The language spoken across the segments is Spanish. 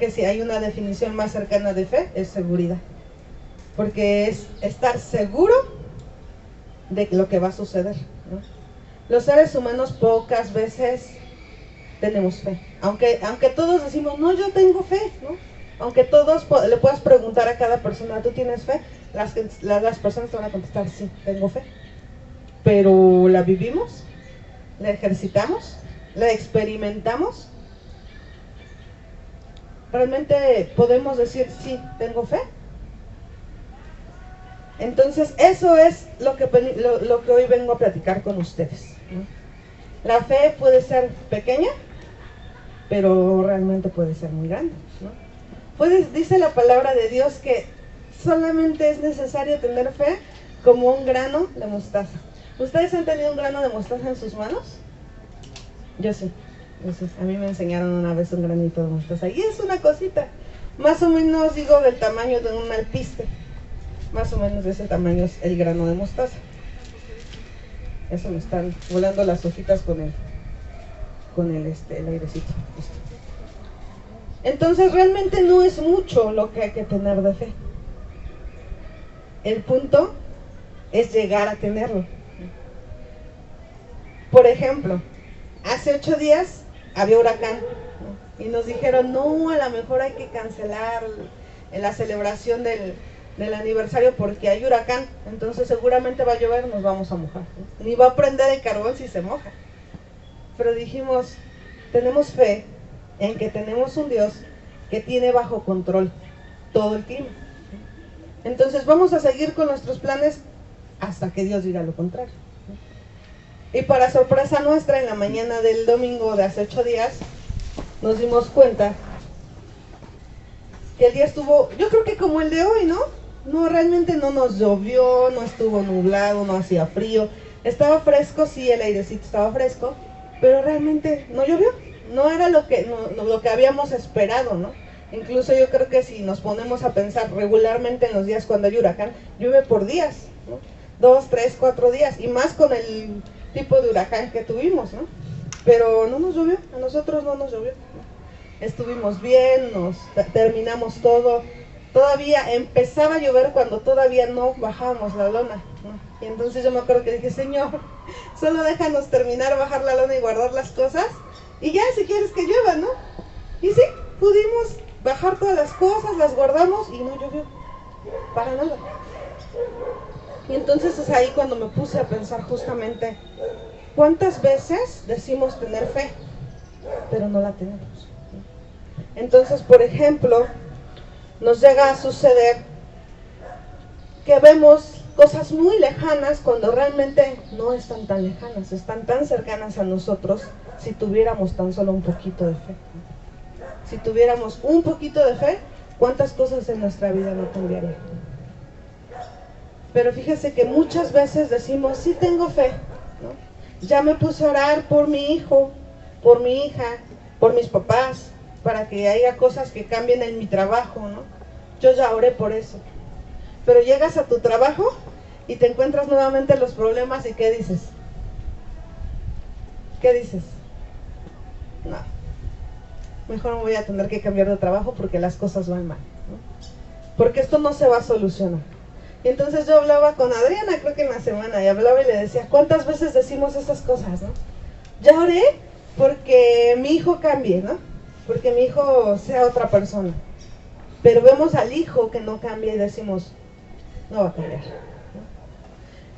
que si hay una definición más cercana de fe, es seguridad. Porque es estar seguro de lo que va a suceder, ¿no? Los seres humanos pocas veces tenemos fe. Aunque todos decimos, no, yo tengo fe, ¿no? Aunque todos le puedas preguntar a cada persona, ¿tú tienes fe? Las personas te van a contestar, sí, tengo fe. Pero ¿la vivimos? ¿La ejercitamos? ¿La experimentamos? ¿Realmente podemos decir, sí, tengo fe? Entonces, eso es lo que hoy vengo a platicar con ustedes, ¿no? La fe puede ser pequeña, pero realmente puede ser muy grande, ¿no? Dice la palabra de Dios que solamente es necesario tener fe como un grano de mostaza. ¿Ustedes han tenido un grano de mostaza en sus manos? Yo sí. A mí me enseñaron una vez un granito de mostaza. Y es una cosita, más o menos, digo, del tamaño de un alpiste. Más o menos de ese tamaño es el grano de mostaza. Eso me están volando las hojitas con el airecito. Entonces realmente no es mucho lo que hay que tener de fe. El punto es llegar a tenerlo. Por ejemplo, hace 8 días había huracán, ¿no? Y nos dijeron, no, a lo mejor hay que cancelar la celebración del aniversario porque hay huracán, entonces seguramente va a llover, nos vamos a mojar, ¿no? Ni va a prender el carbón si se moja. Pero dijimos, tenemos fe en que tenemos un Dios que tiene bajo control todo el clima. Entonces vamos a seguir con nuestros planes hasta que Dios diga lo contrario. Y para sorpresa nuestra, en la mañana del domingo de hace 8 días, nos dimos cuenta que el día estuvo, yo creo que como el de hoy, ¿no? No, realmente no nos llovió, no estuvo nublado, no hacía frío. Estaba fresco, sí, el airecito estaba fresco, pero realmente no llovió. No era lo que habíamos esperado, ¿no? Incluso yo creo que si nos ponemos a pensar regularmente en los días cuando hay huracán, llueve por días, ¿no? 2, 3, 4 días, y más con el tipo de huracán que tuvimos, ¿no? Pero no nos llovió, a nosotros no nos llovió, ¿no? Estuvimos bien, terminamos todo. Todavía empezaba a llover cuando todavía no bajábamos la lona, ¿no? Y entonces yo me acuerdo que dije, Señor, solo déjanos terminar, bajar la lona y guardar las cosas, y ya si quieres que llueva, ¿no? Y sí, pudimos bajar todas las cosas, las guardamos y no llovió, para nada. Y entonces es ahí cuando me puse a pensar justamente, ¿cuántas veces decimos tener fe, pero no la tenemos? Entonces, por ejemplo, nos llega a suceder que vemos cosas muy lejanas cuando realmente no están tan lejanas, están tan cercanas a nosotros si tuviéramos tan solo un poquito de fe. Si tuviéramos un poquito de fe, ¿cuántas cosas en nuestra vida no cambiarían? Pero fíjese que muchas veces decimos, sí tengo fe, ¿no? Ya me puse a orar por mi hijo, por mi hija, por mis papás, para que haya cosas que cambien en mi trabajo, ¿no? Yo ya oré por eso. Pero llegas a tu trabajo y te encuentras nuevamente los problemas y ¿qué dices? ¿Qué dices? No, mejor me voy a tener que cambiar de trabajo porque las cosas van mal, ¿no? Porque esto no se va a solucionar. Y entonces yo hablaba con Adriana, creo que en la semana, y hablaba y le decía, ¿cuántas veces decimos esas cosas, no? Ya oré porque mi hijo cambie, ¿no? Porque mi hijo sea otra persona. Pero vemos al hijo que no cambia y decimos, no va a cambiar, ¿no?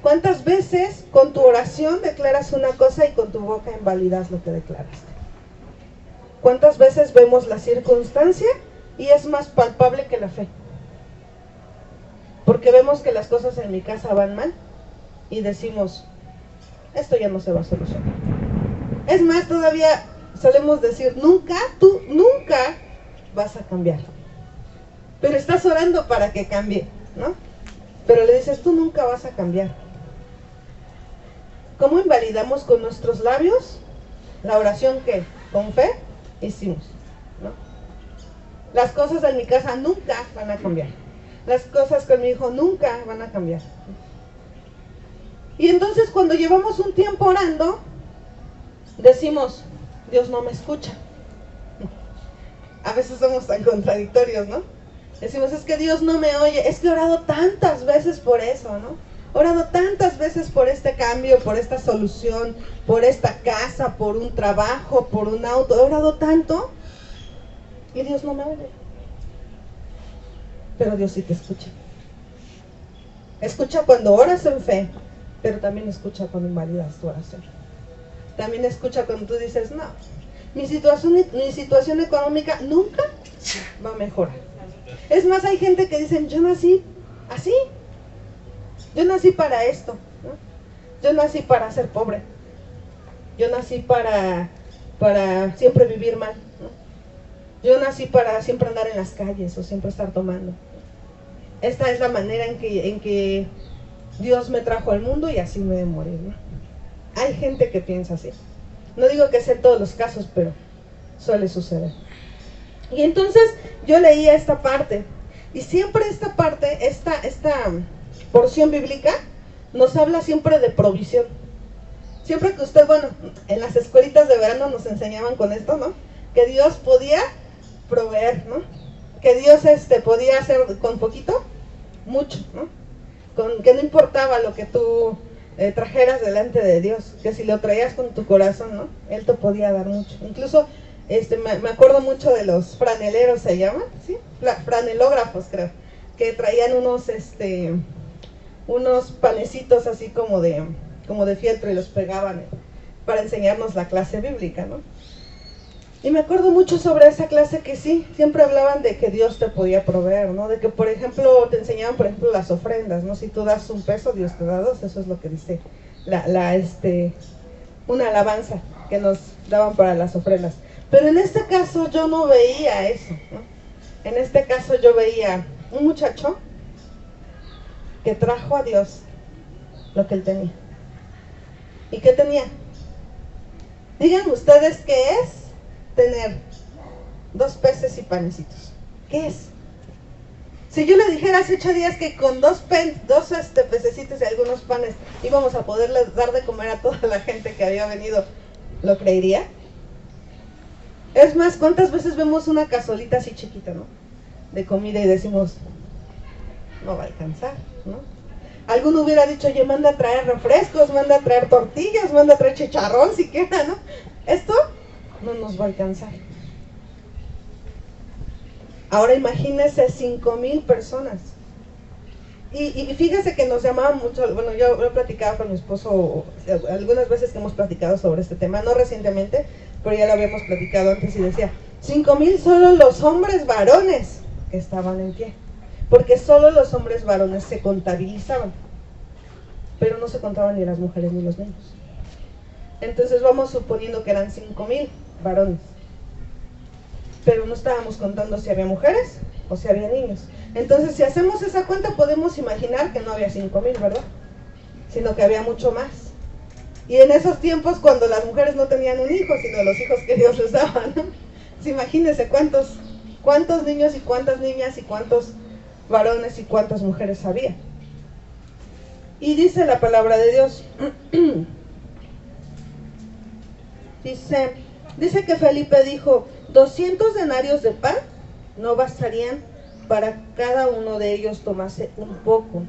¿Cuántas veces con tu oración declaras una cosa y con tu boca invalidas lo que declaraste? ¿Cuántas veces vemos la circunstancia y es más palpable que la fe? Porque vemos que las cosas en mi casa van mal y decimos, esto ya no se va a solucionar. Es más, todavía solemos decir, tú nunca vas a cambiar. Pero estás orando para que cambie, ¿no? Pero le dices, tú nunca vas a cambiar. ¿Cómo invalidamos con nuestros labios la oración que con fe hicimos, ¿no? Las cosas en mi casa nunca van a cambiar. Las cosas con mi hijo nunca van a cambiar. Y entonces cuando llevamos un tiempo orando, decimos, Dios no me escucha. A veces somos tan contradictorios, ¿no? Decimos, es que Dios no me oye, es que he orado tantas veces por eso, ¿no? He orado tantas veces por este cambio, por esta solución, por esta casa, por un trabajo, por un auto. He orado tanto y Dios no me oye. Pero Dios sí te escucha. Escucha cuando oras en fe, pero también escucha cuando invalidas tu oración. También escucha cuando tú dices, no, mi situación económica nunca va a mejorar. Es más, hay gente que dicen, yo nací así. Yo nací para esto, ¿no? Yo nací para ser pobre. Yo nací para siempre vivir mal, ¿no? Yo nací para siempre andar en las calles o siempre estar tomando. Esta es la manera en que Dios me trajo al mundo y así me voy a morir, ¿no? Hay gente que piensa así. No digo que sea en todos los casos, pero suele suceder. Y entonces yo leía esta parte, y siempre esta parte, esta porción bíblica, nos habla siempre de provisión. Siempre que usted, bueno, en las escuelitas de verano nos enseñaban con esto, ¿no? Que Dios podía proveer, ¿no? Que Dios podía hacer con poquito, mucho, ¿no? Que no importaba lo que tú trajeras delante de Dios, que si lo traías con tu corazón, ¿no? Él te podía dar mucho. Incluso me acuerdo mucho de los franeleros, se llaman, ¿sí? Franelógrafos, creo, que traían unos panecitos así como de fieltro y los pegaban para enseñarnos la clase bíblica, ¿no? Y me acuerdo mucho sobre esa clase que sí, siempre hablaban de que Dios te podía proveer, ¿no? De que, por ejemplo, te enseñaban, por ejemplo, las ofrendas, ¿no? Si tú das $1, Dios te da 2, eso es lo que dice una alabanza que nos daban para las ofrendas. Pero en este caso yo no veía eso, ¿no? En este caso yo veía un muchacho que trajo a Dios lo que él tenía. ¿Y qué tenía? Digan ustedes qué es tener 2 peces y panecitos. ¿Qué es? Si yo le dijera hace 8 días que con dos pececitos y algunos panes íbamos a poderles dar de comer a toda la gente que había venido, ¿lo creería? Es más, ¿cuántas veces vemos una cazuelita así chiquita, ¿no? De comida y decimos, no va a alcanzar, ¿no? Alguno hubiera dicho, oye, manda a traer refrescos, manda a traer tortillas, manda a traer chicharrón siquiera, ¿no? Esto no nos va a alcanzar. Ahora imagínense 5,000 personas. Y fíjese que nos llamaban mucho, bueno, yo he platicado con mi esposo algunas veces que hemos platicado sobre este tema, no recientemente, pero ya lo habíamos platicado antes y decía, 5,000 solo los hombres varones que estaban en pie, porque solo los hombres varones se contabilizaban, pero no se contaban ni las mujeres ni los niños. Entonces vamos suponiendo que eran 5,000 varones, pero no estábamos contando si había mujeres o si había niños. Entonces si hacemos esa cuenta podemos imaginar que no había 5,000, ¿verdad? Sino que había mucho más. Y en esos tiempos cuando las mujeres no tenían un hijo, sino los hijos que Dios les daba, ¿no? Pues imagínense cuántos niños y cuántas niñas y cuántos varones y cuántas mujeres había. Y dice la palabra de Dios, dice que Felipe dijo, 200 denarios de pan no bastarían para cada uno de ellos tomase un poco.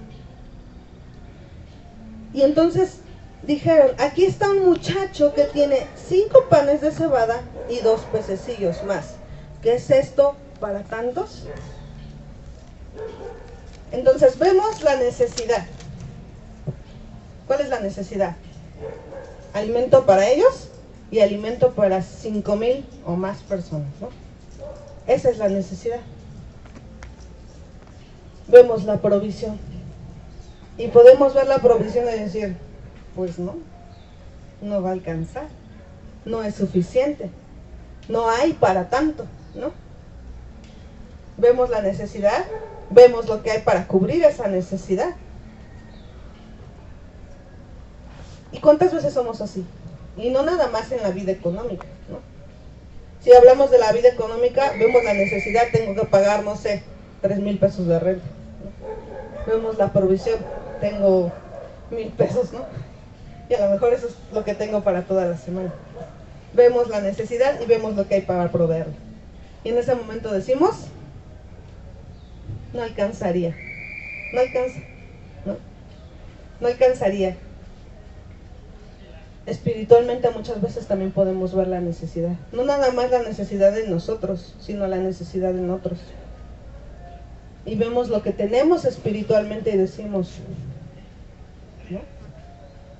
Y entonces dijeron, aquí está un muchacho que tiene 5 panes de cebada y 2 pececillos más. ¿Qué es esto para tantos? Entonces vemos la necesidad. ¿Cuál es la necesidad? Alimento para ellos y alimento para 5,000 o más personas, ¿no? Esa es la necesidad. Vemos la provisión. Y podemos ver la provisión y decir, pues no va a alcanzar, no es suficiente, no hay para tanto, ¿no? Vemos la necesidad, vemos lo que hay para cubrir esa necesidad. ¿Y cuántas veces somos así? Y no nada más en la vida económica, ¿no? Si hablamos de la vida económica, vemos la necesidad, tengo que pagar, no sé, 3,000 pesos de renta, ¿no? Vemos la provisión, tengo 1,000 pesos, ¿no? Y a lo mejor eso es lo que tengo para toda la semana. Vemos la necesidad y vemos lo que hay para proveerlo. Y en ese momento decimos, no alcanzaría, no alcanza, ¿no? No alcanzaría. Espiritualmente muchas veces también podemos ver la necesidad. No nada más la necesidad de nosotros, sino la necesidad en otros. Y vemos lo que tenemos espiritualmente y decimos, no,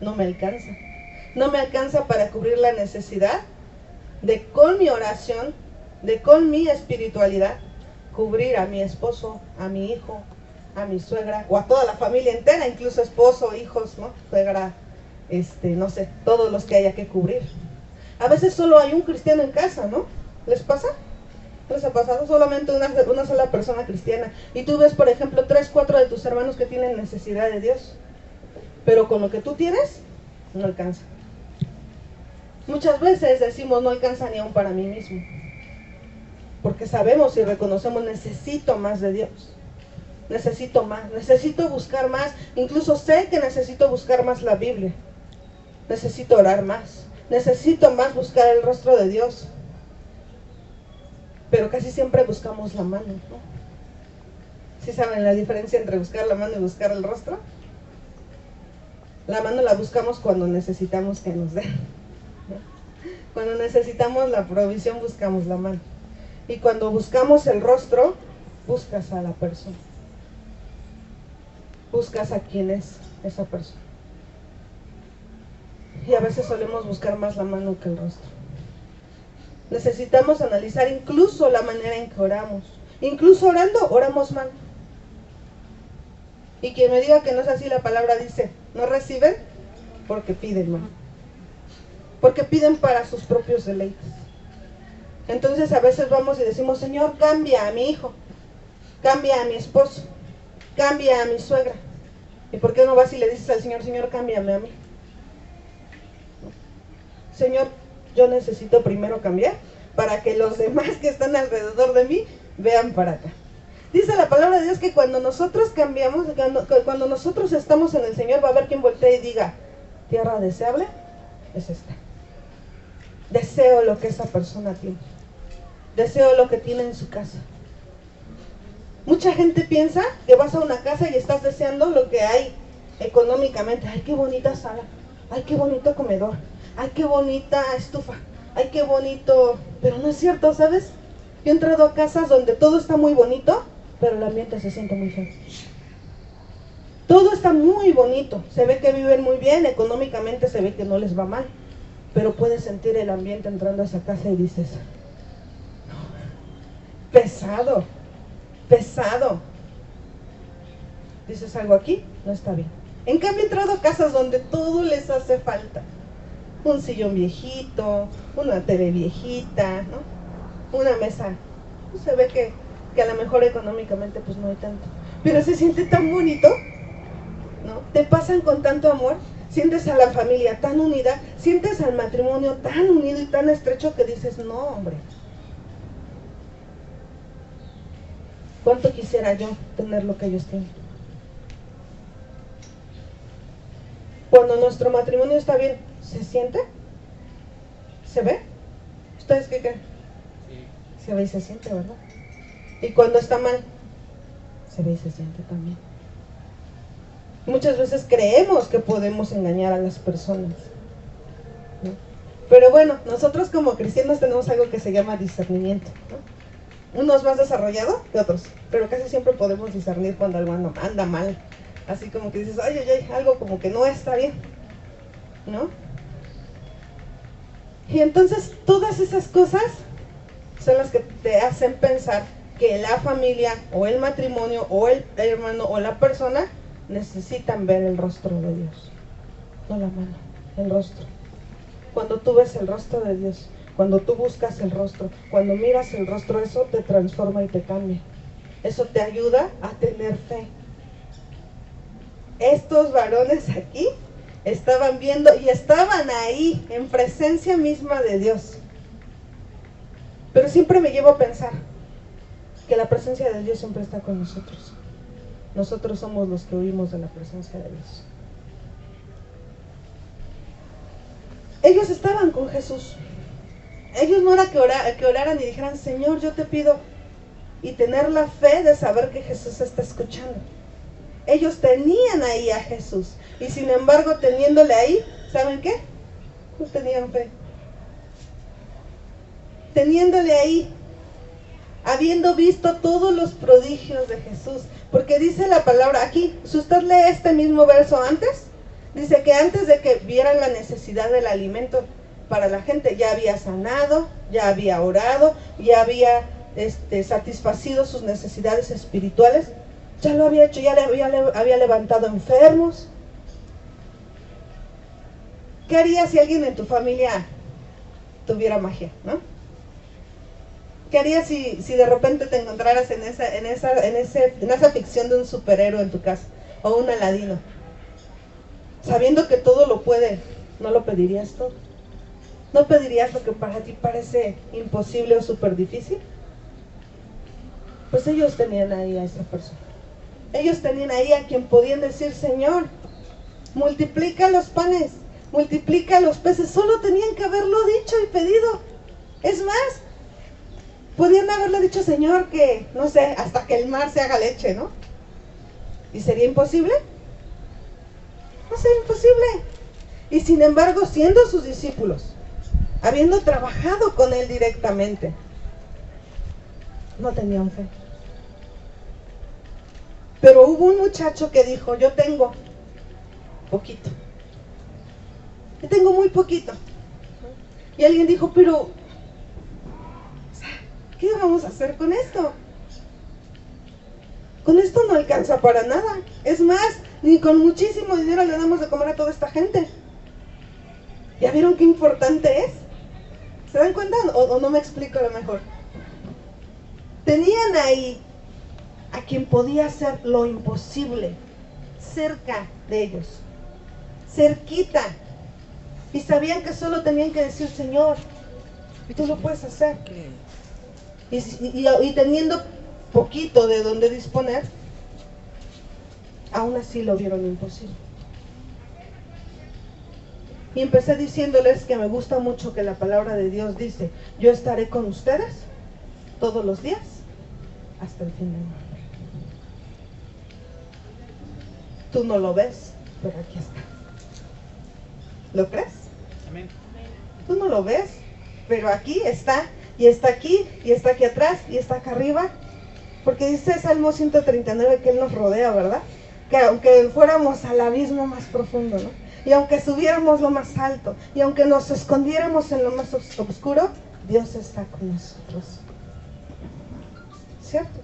no me alcanza. No me alcanza para cubrir la necesidad de con mi oración, de con mi espiritualidad, cubrir a mi esposo, a mi hijo, a mi suegra, o a toda la familia entera, incluso esposo, hijos, ¿no? Suegra, no sé, todos los que haya que cubrir. A veces solo hay un cristiano en casa, ¿no? ¿Les pasa? ¿Les ha pasado? Solamente una sola persona cristiana. Y tú ves, por ejemplo, 3, 4 de tus hermanos que tienen necesidad de Dios. Pero con lo que tú tienes, no alcanza. Muchas veces decimos, no alcanza ni aún para mí mismo. Porque sabemos y reconocemos, necesito más de Dios. Necesito más, necesito buscar más. Incluso sé que necesito buscar más la Biblia. Necesito orar más. Necesito más buscar el rostro de Dios. Pero casi siempre buscamos la mano, ¿no? ¿Sí saben la diferencia entre buscar la mano y buscar el rostro? La mano la buscamos cuando necesitamos que nos den, ¿no? Cuando necesitamos la provisión buscamos la mano. Y cuando buscamos el rostro, buscas a la persona. Buscas a quién es esa persona. Y a veces solemos buscar más la mano que el rostro. Necesitamos analizar incluso la manera en que oramos. Incluso orando, oramos mal. Y quien me diga que no es así, la palabra dice, no reciben porque piden mal. Porque piden para sus propios deleites. Entonces a veces vamos y decimos, Señor, cambia a mi hijo, cambia a mi esposo, cambia a mi suegra. ¿Y por qué no vas y le dices al Señor, Señor, cámbiame a mí? Señor, yo necesito primero cambiar para que los demás que están alrededor de mí vean para acá. Dice la palabra de Dios que cuando nosotros cambiamos, cuando nosotros estamos en el Señor, va a haber quien voltee y diga, tierra deseable es esta. Deseo lo que esa persona tiene. Deseo lo que tiene en su casa. Mucha gente piensa que vas a una casa y estás deseando lo que hay económicamente. Ay, qué bonita sala. Ay, qué bonito comedor. Ay, qué bonita estufa. Ay, qué bonito. Pero no es cierto, ¿sabes? Yo he entrado a casas donde todo está muy bonito, pero el ambiente se siente muy feo. Todo está muy bonito. Se ve que viven muy bien, económicamente se ve que no les va mal. Pero puedes sentir el ambiente entrando a esa casa y dices, pesado, pesado. Dices, algo aquí no está bien. En cambio he entrado a casas donde todo les hace falta. Un sillón viejito, una tele viejita, ¿no? Una mesa. Pues se ve que a lo mejor económicamente pues no hay tanto. Pero se siente tan bonito, ¿no? Te pasan con tanto amor. Sientes a la familia tan unida, sientes al matrimonio tan unido y tan estrecho que dices, no, hombre. ¿Cuánto quisiera yo tener lo que ellos tienen? Cuando nuestro matrimonio está bien, ¿se siente? ¿Se ve? ¿Ustedes qué creen? Sí. Se ve y se siente, ¿verdad? Y cuando está mal, se ve y se siente también. Muchas veces creemos que podemos engañar a las personas, ¿no? Pero bueno, nosotros como cristianos tenemos algo que se llama discernimiento, ¿no? Unos más desarrollado que otros, pero casi siempre podemos discernir cuando algo anda mal. Así como que dices, ay, ay, ay, algo como que no está bien, ¿no? Y entonces todas esas cosas son las que te hacen pensar que la familia o el matrimonio o el hermano o la persona necesitan ver el rostro de Dios, no la mano, el rostro. Cuando tú ves el rostro de Dios, cuando tú buscas el rostro, cuando miras el rostro, eso te transforma y te cambia. Eso te ayuda a tener fe. Estos varones aquí estaban viendo y estaban ahí, en presencia misma de Dios. Pero siempre me llevo a pensar que la presencia de Dios siempre está con nosotros. Nosotros somos los que huimos de la presencia de Dios. Ellos estaban con Jesús. Ellos no era que oraran y dijeran, Señor, yo te pido, y tener la fe de saber que Jesús está escuchando. Ellos tenían ahí a Jesús, y sin embargo, teniéndole ahí, ¿saben qué? No tenían fe. Teniéndole ahí, habiendo visto todos los prodigios de Jesús, porque dice la palabra aquí, si usted lee este mismo verso antes, dice que antes de que vieran la necesidad del alimento para la gente, ya había sanado, ya había orado, ya había satisfacido sus necesidades espirituales, ya lo había hecho, ya había levantado enfermos. ¿Qué harías si alguien en tu familia tuviera magia, no? ¿Qué harías si de repente te encontraras en esa ficción de un superhéroe en tu casa, o un Aladino? Sabiendo que todo lo puede, ¿no lo pedirías todo? ¿No pedirías lo que para ti parece imposible o súper difícil? Pues ellos tenían ahí a esa persona. Ellos tenían ahí a quien podían decir, Señor, multiplica los panes, multiplica los peces. Solo tenían que haberlo dicho y pedido. Es más, podían haberle dicho, Señor, que, no sé, hasta que el mar se haga leche, ¿no? ¿Y sería imposible? No sería imposible. Y sin embargo, siendo sus discípulos, habiendo trabajado con Él directamente, no tenían fe. Pero hubo un muchacho que dijo, yo tengo poquito. Yo tengo muy poquito. Y alguien dijo, pero ¿qué vamos a hacer con esto? Con esto no alcanza para nada. Es más, ni con muchísimo dinero le damos de comer a toda esta gente. ¿Ya vieron qué importante es? ¿Se dan cuenta o no me explico a lo mejor? Tenían ahí a quien podía hacer lo imposible, cerca de ellos, cerquita. Y sabían que solo tenían que decir, Señor, y tú lo puedes hacer. Y teniendo poquito de donde disponer, aún así lo vieron imposible. Y empecé diciéndoles que me gusta mucho que la palabra de Dios dice, yo estaré con ustedes todos los días hasta el fin del mundo. Tú no lo ves, pero aquí está. ¿Lo crees? Amén. Tú no lo ves, pero aquí está, y está aquí, y está aquí atrás, y está acá arriba. Porque dice Salmo 139 que Él nos rodea, ¿verdad? Que aunque fuéramos al abismo más profundo, ¿no? Y aunque subiéramos lo más alto, y aunque nos escondiéramos en lo más oscuro, Dios está con nosotros. ¿Cierto?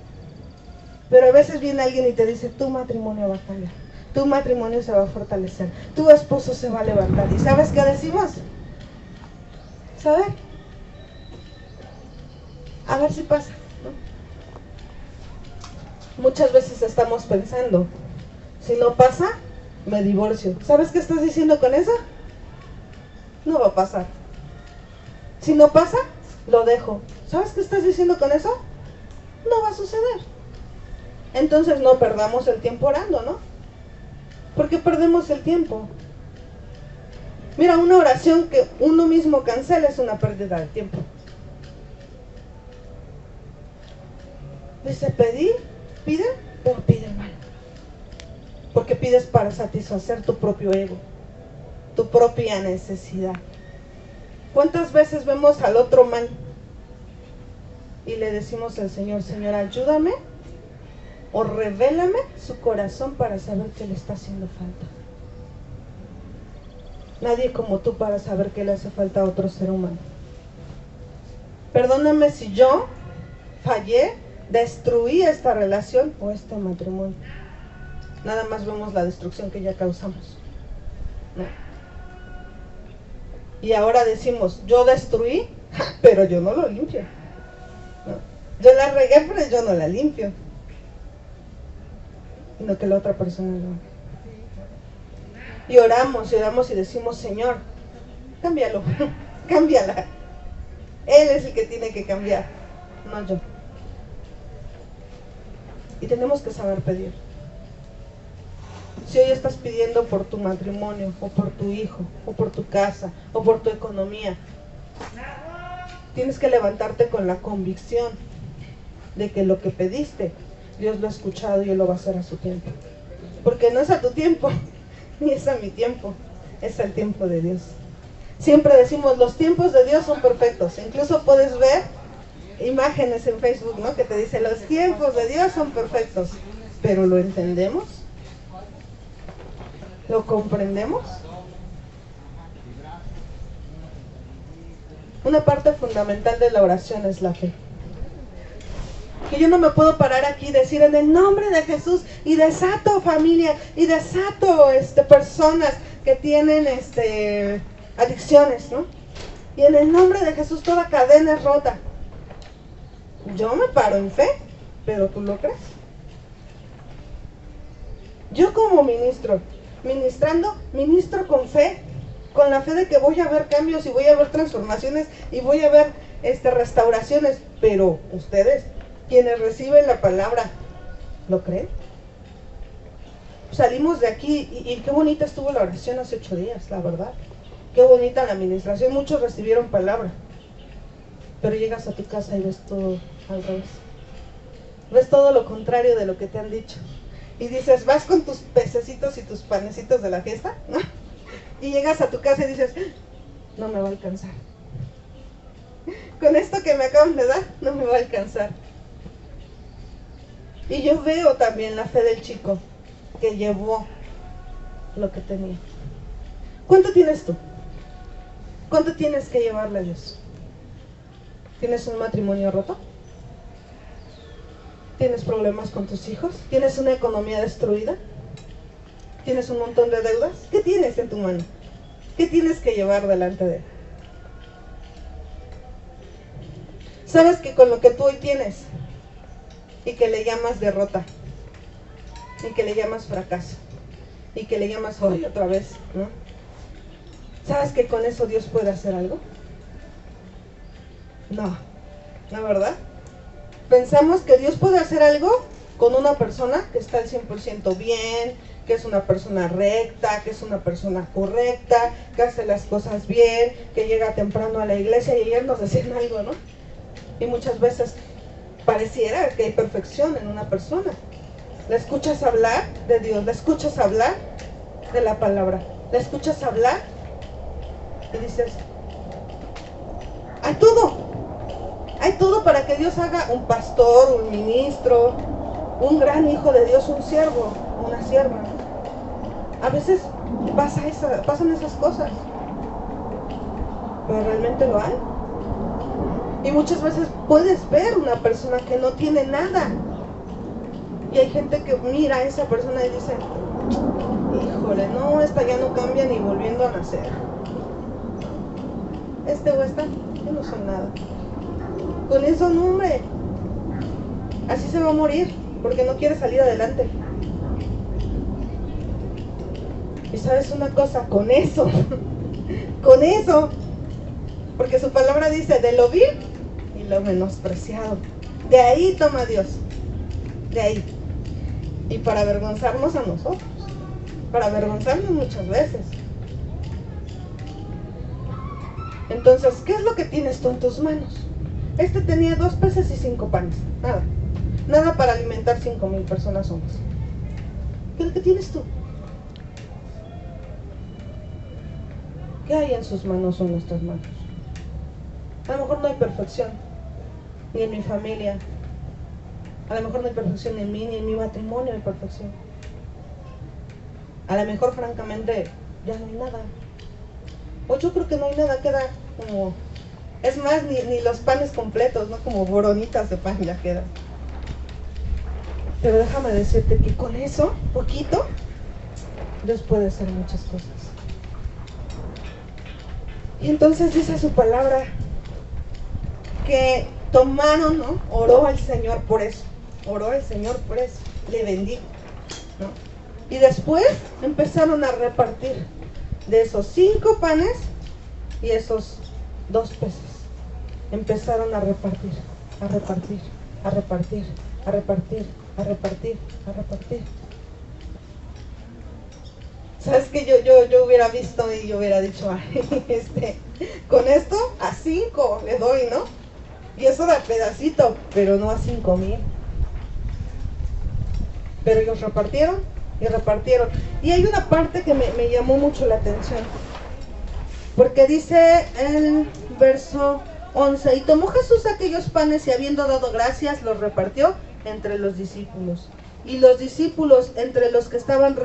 Pero a veces viene alguien y te dice, tu matrimonio va a cambiar, tu matrimonio se va a fortalecer, tu esposo se va a levantar. ¿Y sabes qué decimos? ¿Saber? A ver si pasa, ¿no? Muchas veces estamos pensando, si no pasa, me divorcio. ¿Sabes qué estás diciendo con eso? No va a pasar. Si no pasa, lo dejo. ¿Sabes qué estás diciendo con eso? No va a suceder. Entonces no perdamos el tiempo orando, ¿no? Porque perdemos el tiempo. Mira, una oración que uno mismo cancela es una pérdida de tiempo. Dice, pedir, pide, pero pide mal. Porque pides para satisfacer tu propio ego, tu propia necesidad. ¿Cuántas veces vemos al otro mal y le decimos al Señor, Señor, ayúdame o revélame su corazón para saber qué le está haciendo falta? Nadie como tú para saber qué le hace falta a otro ser humano. Perdóname si yo fallé, destruí esta relación o este matrimonio. Nada más vemos la destrucción que ya causamos, ¿no? Y ahora decimos, yo destruí, pero yo no lo limpio, ¿no? Yo la regué, pero yo no la limpio. Sino que la otra persona lo haga. Y oramos y decimos, Señor, cámbialo, cámbiala. Él es el que tiene que cambiar, no yo. Y tenemos que saber pedir. Si hoy estás pidiendo por tu matrimonio, o por tu hijo, o por tu casa, o por tu economía, Tienes que levantarte con la convicción de que lo que pediste, Dios lo ha escuchado y Él lo va a hacer a su tiempo. Porque no es a tu tiempo, ni es a mi tiempo, es al tiempo de Dios. Siempre decimos, los tiempos de Dios son perfectos. Incluso puedes ver imágenes en Facebook, ¿no? Que te dice, los tiempos de Dios son perfectos. ¿Pero lo entendemos? ¿Lo comprendemos? Una parte fundamental de la oración es la fe. Que yo no me puedo parar aquí y decir en el nombre de Jesús y desato familia y desato personas que tienen adicciones, ¿no? Y en el nombre de Jesús toda cadena es rota. Yo me paro en fe, pero ¿tú lo crees? Yo como ministro con fe, con la fe de que voy a ver cambios y voy a ver transformaciones y voy a ver restauraciones, pero ustedes, quienes reciben la palabra, ¿lo creen? Salimos de aquí y qué bonita estuvo la oración hace 8 días, la verdad. Qué bonita la administración, muchos recibieron palabra. Pero llegas a tu casa y ves todo al revés. Ves todo lo contrario de lo que te han dicho. Y dices, vas con tus pececitos y tus panecitos de la fiesta, ¿no? Y llegas a tu casa y dices, no me va a alcanzar. Con esto que me acaban de dar, no me va a alcanzar. Y yo veo también la fe del chico que llevó lo que tenía. ¿Cuánto tienes tú? ¿Cuánto tienes que llevarle a Dios? ¿Tienes un matrimonio roto? ¿Tienes problemas con tus hijos? ¿Tienes una economía destruida? ¿Tienes un montón de deudas? ¿Qué tienes en tu mano? ¿Qué tienes que llevar delante de Él? ¿Sabes que con lo que tú hoy tienes y que le llamas derrota y que le llamas fracaso y que le llamas hoy otra vez, ¿no? ¿Sabes que con eso Dios puede hacer algo? No, ¿la verdad? Pensamos que Dios puede hacer algo con una persona que está al 100% bien, que es una persona recta, que es una persona correcta, que hace las cosas bien, que llega temprano a la iglesia, y ayer nos decían algo, ¿no? Y muchas veces pareciera que hay perfección en una persona. La escuchas hablar de Dios, la escuchas hablar de la palabra, la escuchas hablar y dices, hay todo para que Dios haga un pastor, un ministro, un gran hijo de Dios, un siervo, una sierva. A veces pasan esas cosas, pero realmente lo hay. Y muchas veces puedes ver una persona que no tiene nada. Y hay gente que mira a esa persona y dice, híjole, no, esta ya no cambia ni volviendo a nacer. Este o esta, yo no soy nada. Con eso, no, hombre. Así se va a morir, porque no quiere salir adelante. Y sabes una cosa, con eso, porque su palabra dice, de lo vil y lo menospreciado. De ahí toma Dios, de ahí. Y para avergonzarnos a nosotros, para avergonzarnos muchas veces. Entonces, ¿qué es lo que tienes tú en tus manos? Tenía 2 peces y 5 panes, nada para alimentar 5,000 personas o más. ¿Qué es lo que tienes tú? ¿Qué hay en sus manos o en nuestras manos? A lo mejor no hay perfección, ni en mi familia. A lo mejor no hay perfección en mí, ni en mi matrimonio hay perfección. A lo mejor, francamente, ya no hay nada. O yo creo que no hay nada, queda como... Es más, ni los panes completos, ¿no? Como boronitas de pan ya quedan. Pero déjame decirte que con eso, poquito, Dios puede hacer muchas cosas. Y entonces dice su palabra que tomaron, ¿no? Oró al Señor por eso, le bendijo, ¿no? Y después empezaron a repartir de esos 5 panes y esos 2 peces. Empezaron a repartir. ¿Sabes qué? Yo hubiera visto y yo hubiera dicho, ay, con esto a 5 le doy, ¿no? Y eso da pedacito, pero no a 5,000. Pero ellos repartieron y repartieron. Y hay una parte que me llamó mucho la atención. Porque dice el verso 11, y tomó Jesús aquellos panes y habiendo dado gracias, los repartió entre los discípulos. Y los discípulos entre los que estaban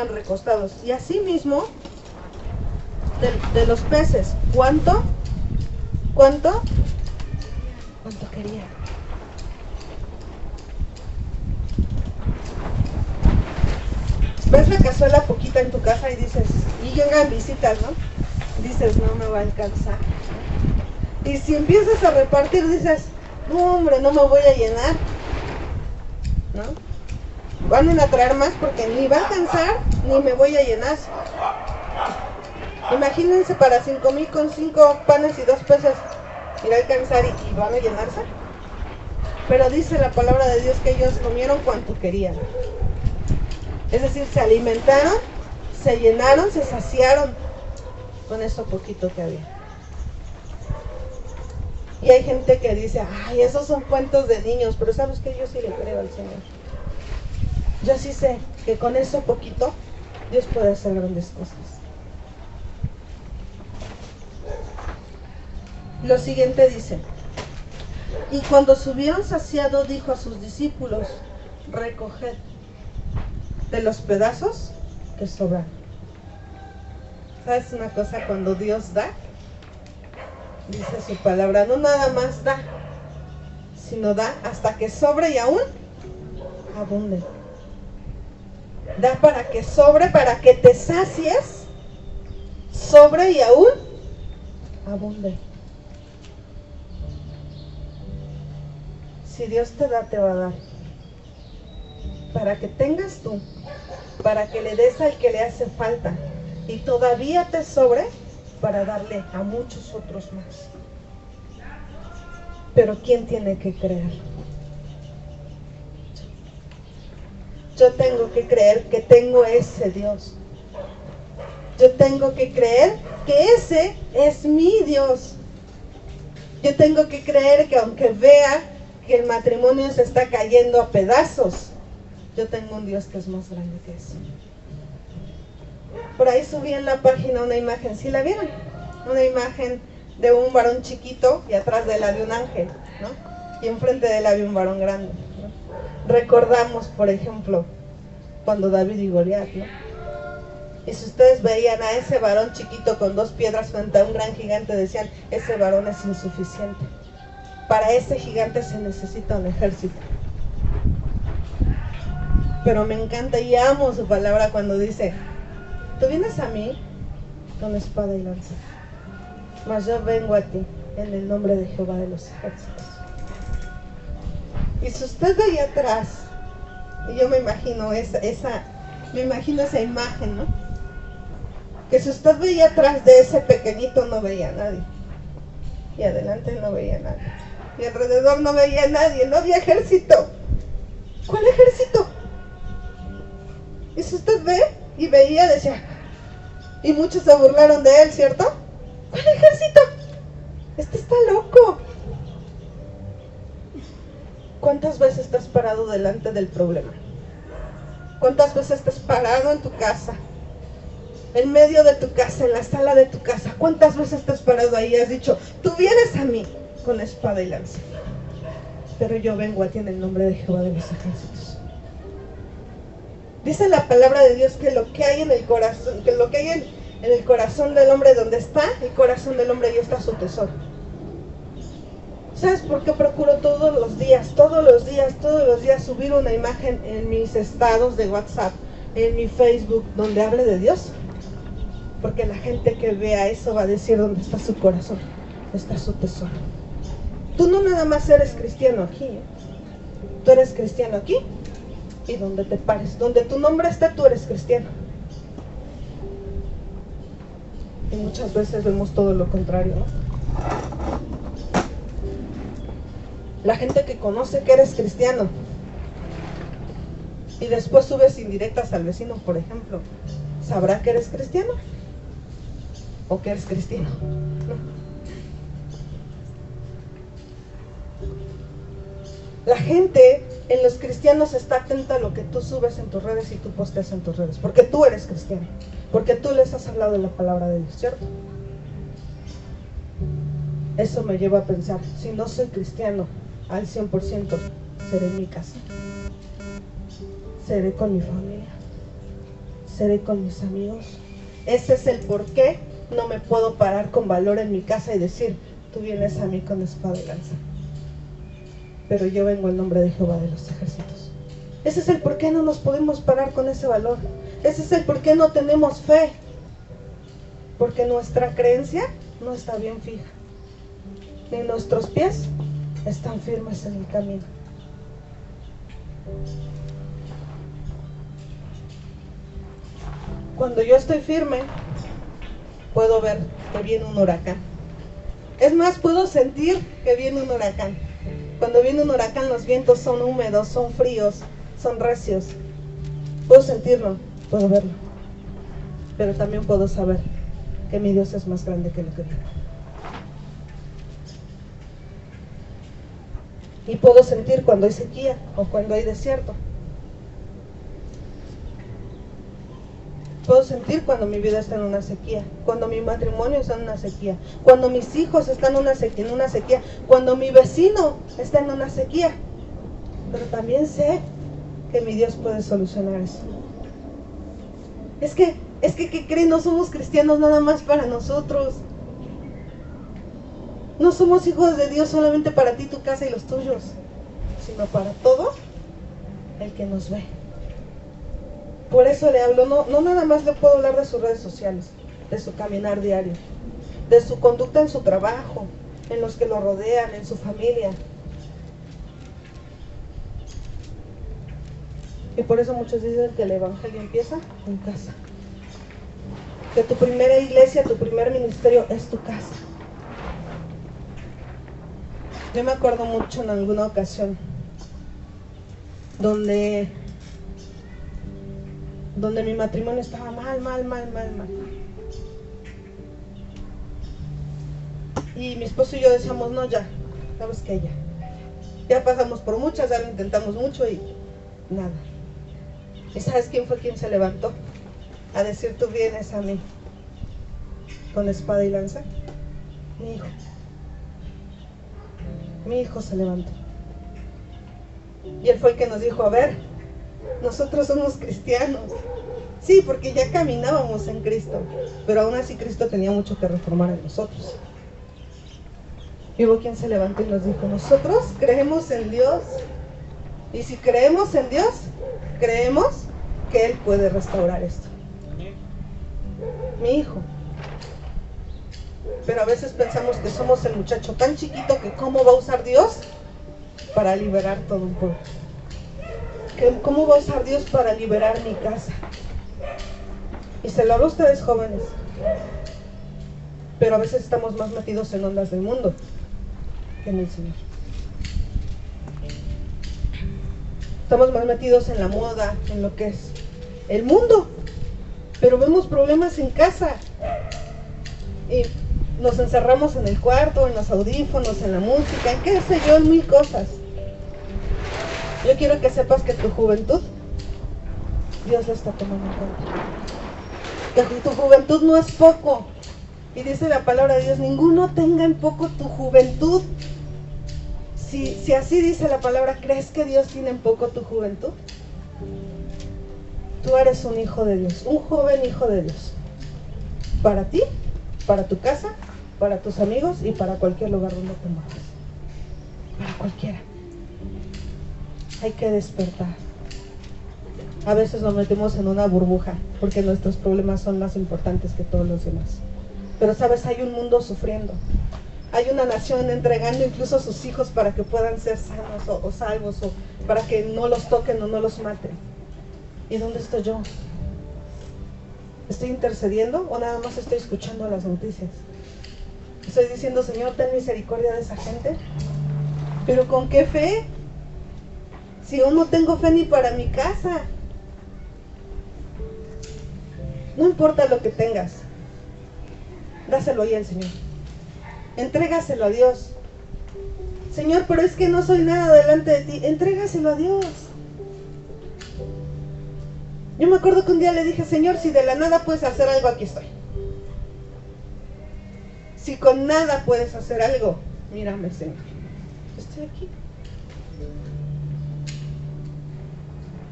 recostados. Y asimismo de los peces, ¿cuánto quería? Ves la cazuela poquita en tu casa y dices, y llegan visitas, ¿no? Dices, no me va a alcanzar. Y si empiezas a repartir, dices, no, hombre, no me voy a llenar, ¿no? Van a traer más porque ni va a alcanzar, ni me voy a llenar. Imagínense para 5,000 con 5 panes y 2 peces, irá a alcanzar y van a llenarse. Pero dice la palabra de Dios que ellos comieron cuanto querían. Es decir, se alimentaron, se llenaron, se saciaron con eso poquito que había. Y hay gente que dice, ay, esos son cuentos de niños, pero ¿sabes qué? Yo sí le creo al Señor. Yo sí sé que con eso poquito Dios puede hacer grandes cosas. Lo siguiente dice, y cuando se hubieron saciado, dijo a sus discípulos, recoged de los pedazos que sobran. ¿Sabes una cosa? Cuando Dios da, dice su palabra, no nada más da, sino da hasta que sobre y aún abunde. Da para que sobre, para que te sacies, sobre y aún abunde. Si Dios te da, te va a dar. Para que tengas tú, para que le des al que le hace falta y todavía te sobre para darle a muchos otros más. Pero ¿quién tiene que creer? Yo tengo que creer que tengo ese Dios. Yo tengo que creer que ese es mi Dios. Yo tengo que creer que aunque vea que el matrimonio se está cayendo a pedazos, yo tengo un Dios que es más grande que eso. Por ahí subí en la página una imagen, ¿sí la vieron? Una imagen de un varón chiquito y atrás de él había un ángel, ¿no? Y enfrente de él había un varón grande, ¿no? Recordamos, por ejemplo, cuando David y Goliat, ¿no? Y si ustedes veían a ese varón chiquito con 2 piedras frente a un gran gigante, decían, ese varón es insuficiente. Para ese gigante se necesita un ejército. Pero me encanta y amo su palabra cuando dice, tú vienes a mí con espada y lanza, mas yo vengo a ti en el nombre de Jehová de los ejércitos. Y si usted veía atrás, y yo me imagino esa imagen, ¿no? Que si usted veía atrás de ese pequeñito no veía a nadie, y adelante no veía a nadie, y alrededor no veía a nadie, no había ejército. ¿Cuál ejército? Y si usted ve y veía, decía, y muchos se burlaron de él, ¿cierto? ¿Cuál ejército? Este está loco. ¿Cuántas veces estás parado delante del problema? ¿Cuántas veces estás parado en tu casa? En medio de tu casa, en la sala de tu casa. ¿Cuántas veces estás parado ahí y has dicho, tú vienes a mí con espada y lanza, pero yo vengo a ti en el nombre de Jehová de los ejércitos? Dice la palabra de Dios que lo que hay en el corazón, que lo que hay en el corazón del hombre, donde está el corazón del hombre, ahí está su tesoro. ¿Sabes por qué procuro todos los días subir una imagen en mis estados de WhatsApp, en mi Facebook, donde hable de Dios? Porque la gente que vea eso va a decir, ¿dónde está su corazón? Está su tesoro. Tú no nada más eres cristiano aquí, ¿eh? Tú eres cristiano aquí y donde te pares, donde tu nombre esté, tú eres cristiano. Y muchas veces vemos todo lo contrario, ¿no? La gente que conoce que eres cristiano y después subes indirectas al vecino, por ejemplo, ¿sabrá que eres cristiano? ¿O que eres cristiano? La gente en los cristianos está atenta a lo que tú subes en tus redes y tú posteas en tus redes, porque tú eres cristiano, porque tú les has hablado de la palabra de Dios, ¿cierto? Eso me lleva a pensar, si no soy cristiano al 100%, seré en mi casa, seré con mi familia, seré con mis amigos. Ese es el por qué no me puedo parar con valor en mi casa y decir, tú vienes a mí con espada y lanza, pero yo vengo en nombre de Jehová de los ejércitos. Ese es el por qué no nos podemos parar con ese valor. Ese es el por qué no tenemos fe, porque nuestra creencia no está bien fija, ni nuestros pies están firmes en el camino. Cuando yo estoy firme, puedo ver que viene un huracán. Es más, puedo sentir que viene un huracán. Cuando viene un huracán, los vientos son húmedos, son fríos, son recios. Puedo sentirlo, puedo verlo, pero también puedo saber que mi Dios es más grande que lo que tengo. Y puedo sentir cuando hay sequía o cuando hay desierto. Puedo sentir cuando mi vida está en una sequía, cuando mi matrimonio está en una sequía, cuando mis hijos están en una sequía, cuando mi vecino está en una sequía. Pero también sé que mi Dios puede solucionar eso. Es que ¿qué creen? No somos cristianos nada más para nosotros. No somos hijos de Dios solamente para ti, tu casa y los tuyos, sino para todo el que nos ve. Por eso le hablo, no nada más le puedo hablar de sus redes sociales, de su caminar diario, de su conducta en su trabajo, en los que lo rodean, en su familia. Y por eso muchos dicen que el evangelio empieza en casa. Que tu primera iglesia, tu primer ministerio es tu casa. Yo me acuerdo mucho en alguna ocasión donde mi matrimonio estaba mal. Y mi esposo y yo decíamos, no, ya, sabes que ya pasamos por muchas, ya lo intentamos mucho y nada. ¿Y sabes quién fue quien se levantó a decir, tú vienes a mí con espada y lanza? Mi hijo. Mi hijo se levantó. Y él fue el que nos dijo, a ver, nosotros somos cristianos. Sí, porque ya caminábamos en Cristo, pero aún así Cristo tenía mucho que reformar en nosotros. Y hubo quien se levantó y nos dijo, nosotros creemos en Dios. Y si creemos en Dios, creemos que Él puede restaurar esto. Mi hijo. Pero a veces pensamos que somos el muchacho tan chiquito que cómo va a usar Dios para liberar todo un pueblo. ¿Cómo va a usar Dios para liberar mi casa? Y se lo hablo a ustedes jóvenes. Pero a veces estamos más metidos en ondas del mundo que en el Señor. Estamos más metidos en la moda, en lo que es el mundo. Pero vemos problemas en casa. Y nos encerramos en el cuarto, en los audífonos, en la música, en qué sé yo, en mil cosas. Yo quiero que sepas que tu juventud, Dios la está tomando en cuenta. Que tu juventud no es poco. Y dice la palabra de Dios, ninguno tenga en poco tu juventud. Si así dice la palabra, ¿crees que Dios tiene en poco tu juventud? Tú eres un hijo de Dios, un joven hijo de Dios. Para ti, para tu casa, para tus amigos y para cualquier lugar donde te muevas. Para cualquiera. Hay que despertar. A veces nos metemos en una burbuja porque nuestros problemas son más importantes que todos los demás. Pero sabes, hay un mundo sufriendo. Hay una nación entregando incluso a sus hijos para que puedan ser sanos o salvos, o para que no los toquen o no los maten. ¿Y dónde estoy yo? ¿Estoy intercediendo o nada más estoy escuchando las noticias? Estoy diciendo, Señor, ten misericordia de esa gente. ¿Pero con qué fe? Si yo no tengo fe ni para mi casa. No importa lo que tengas, dáselo ahí al Señor. Entrégaselo a Dios. Señor, pero es que no soy nada delante de ti. Entrégaselo a Dios. Yo me acuerdo que un día le dije, Señor, si de la nada puedes hacer algo, aquí estoy. Si con nada puedes hacer algo, mírame, Señor. Estoy aquí.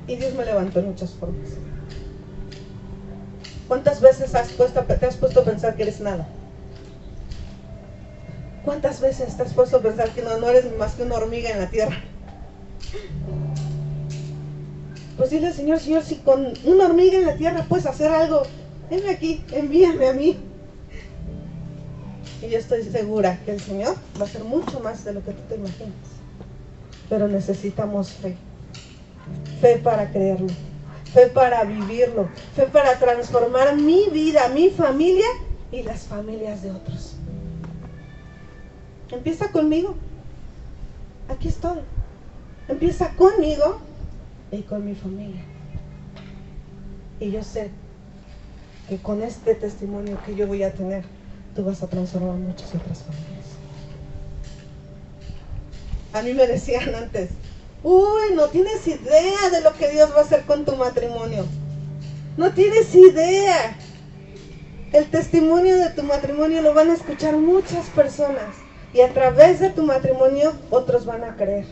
Y Dios me levantó en muchas formas. ¿Cuántas veces te has puesto a pensar que eres nada? ¿Cuántas veces te has puesto a pensar que no eres más que una hormiga en la tierra? Pues dile al Señor, Señor, si con una hormiga en la tierra puedes hacer algo, venme aquí, envíame a mí. Y yo estoy segura que el Señor va a hacer mucho más de lo que tú te imaginas. Pero necesitamos fe. Fe para creerlo. Fe para vivirlo. Fe para transformar mi vida, mi familia y las familias de otros. Empieza conmigo. Aquí estoy. Empieza conmigo y con mi familia. Y yo sé que con este testimonio que yo voy a tener, tú vas a transformar muchas otras familias. A mí me decían antes, uy, no tienes idea de lo que Dios va a hacer con tu matrimonio. No tienes idea. El testimonio de tu matrimonio lo van a escuchar muchas personas. Y a través de tu matrimonio, otros van a creer.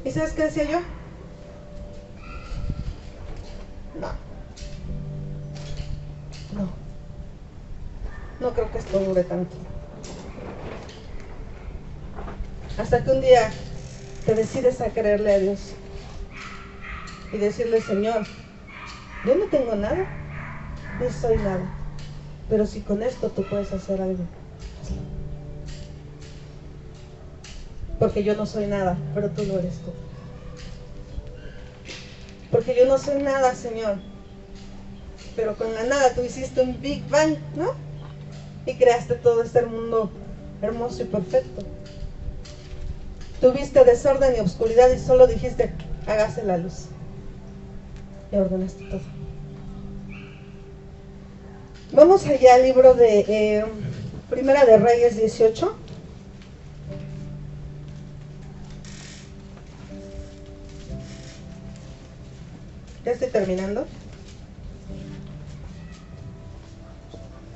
¿Y sabes qué decía yo? No creo que esto dure tanto. Hasta que un día te decides a creerle a Dios y decirle, Señor, yo no tengo nada, ni soy nada, pero si con esto tú puedes hacer algo, hazlo. Porque yo no soy nada, pero tú lo eres tú. Porque yo no soy nada, Señor, pero con la nada tú hiciste un Big Bang, ¿no? Y creaste todo este mundo hermoso y perfecto. Tuviste desorden y oscuridad y solo dijiste, hágase la luz. Y ordenaste todo. Vamos allá al libro de Primera de Reyes 18. Ya estoy terminando.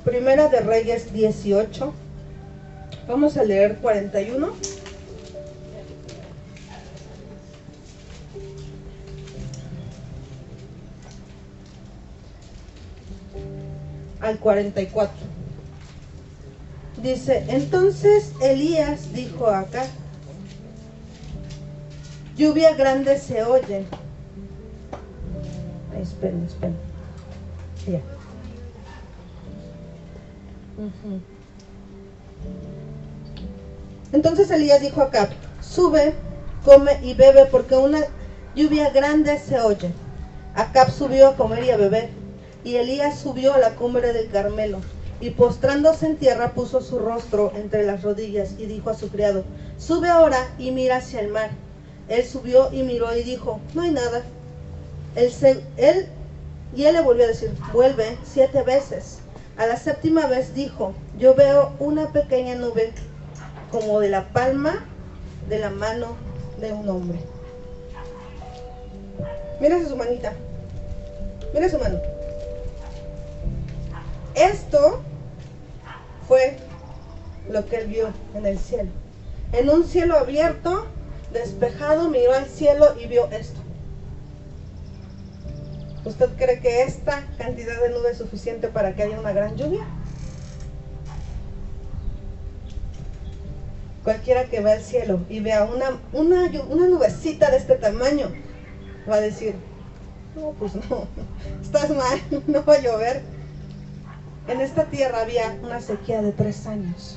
Primera de Reyes 18. Vamos a leer 41. Al 44. Dice, entonces Elías dijo a Acab, lluvia grande se oye. Ay, esperen. Ya. Entonces Elías dijo a Acab, sube, come y bebe, porque una lluvia grande se oye. Acab subió a comer y a beber, y Elías subió a la cumbre del Carmelo, y postrándose en tierra puso su rostro entre las rodillas, y dijo a su criado, sube ahora y mira hacia el mar. Él subió y miró y dijo, no hay nada. Él le volvió a decir, vuelve 7 veces. A la 7ª vez dijo, yo veo una pequeña nube como de la palma de la mano de un hombre. Mira su manita. Mira su mano. Esto fue lo que él vio en el cielo. En un cielo abierto, despejado, miró al cielo y vio esto. ¿Usted cree que esta cantidad de nube es suficiente para que haya una gran lluvia? Cualquiera que vea el cielo y vea una nubecita de este tamaño, va a decir, no, pues no, estás mal, no va a llover. En esta tierra había una sequía de 3 años.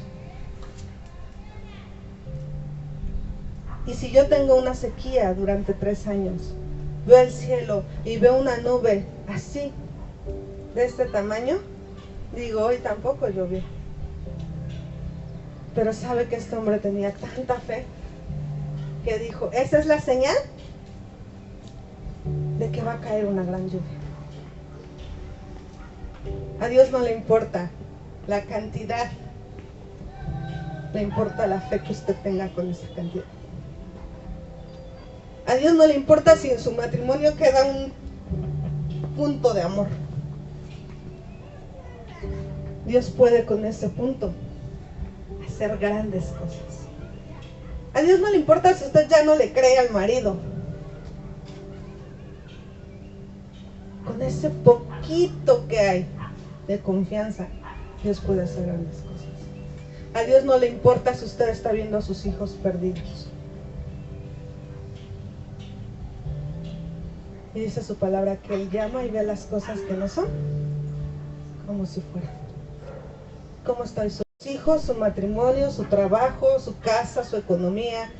Y si yo tengo una sequía durante 3 años, veo el cielo y veo una nube así, de este tamaño, digo, hoy tampoco llovió. Pero sabe que este hombre tenía tanta fe que dijo, ¿esa es la señal? de que va a caer una gran lluvia. A Dios no le importa la cantidad, le importa la fe que usted tenga con esa cantidad. A Dios no le importa si en su matrimonio queda un punto de amor. Dios puede con ese punto hacer grandes cosas. A Dios no le importa si usted ya no le cree al marido. Con ese poquito que hay de confianza, Dios puede hacer grandes cosas. A Dios no le importa si usted está viendo a sus hijos perdidos. Y dice su palabra que Él llama y ve las cosas que no son como si fueran. ¿Cómo están sus hijos, su matrimonio, su trabajo, su casa, su economía?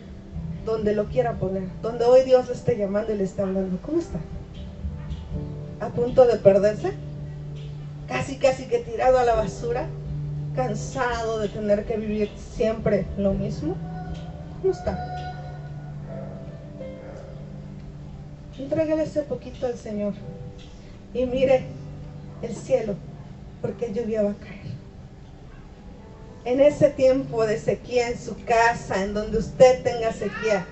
Donde lo quiera poner, donde hoy Dios le esté llamando y le esté hablando. ¿Cómo está? ¿A punto de perderse? Casi que tirado a la basura, cansado de tener que vivir siempre lo mismo. ¿Cómo está? Entrégale ese poquito al Señor y mire el cielo, porque lluvia va a caer. En ese tiempo de sequía en su casa, en donde usted tenga sequía,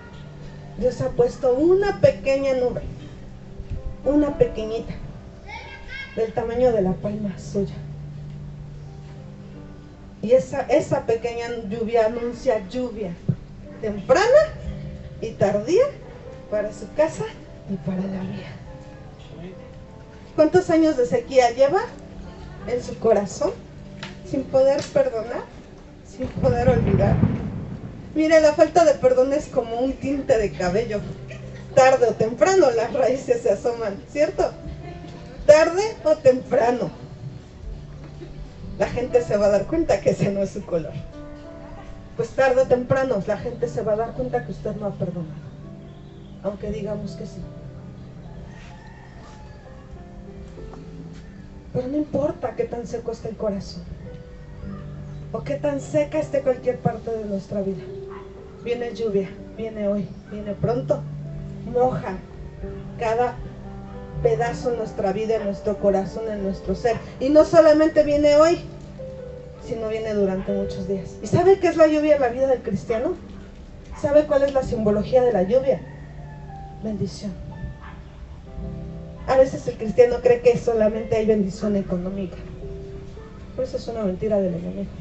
Dios ha puesto una pequeña nube, una pequeñita, del tamaño de la palma suya. Y esa pequeña lluvia anuncia lluvia temprana y tardía para su casa y para la mía. ¿Cuántos años de sequía lleva en su corazón? Sin poder perdonar, sin poder olvidar. Mire, la falta de perdón es como un tinte de cabello. Tarde o temprano las raíces se asoman, ¿cierto? Tarde o temprano la gente se va a dar cuenta que ese no es su color. Pues tarde o temprano la gente se va a dar cuenta que usted no ha perdonado, aunque digamos que sí. Pero no importa qué tan seco esté el corazón o qué tan seca esté cualquier parte de nuestra vida. Viene lluvia, viene hoy, viene pronto, moja cada pedazo en nuestra vida, en nuestro corazón, en nuestro ser. Y no solamente viene hoy, sino viene durante muchos días. ¿Y sabe qué es la lluvia en la vida del cristiano? ¿Sabe cuál es la simbología de la lluvia? Bendición. A veces el cristiano cree que solamente hay bendición económica. Pero eso es una mentira del enemigo.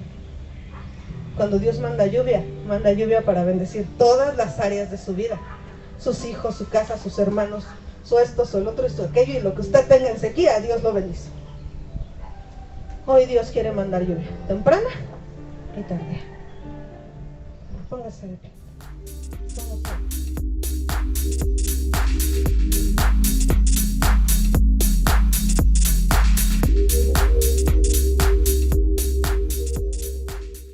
Cuando Dios manda lluvia para bendecir todas las áreas de su vida. Sus hijos, su casa, sus hermanos, su esto, su el otro, su aquello, y lo que usted tenga en sequía, Dios lo bendice. Hoy Dios quiere mandar lluvia, temprana y tardía. Póngase de pie.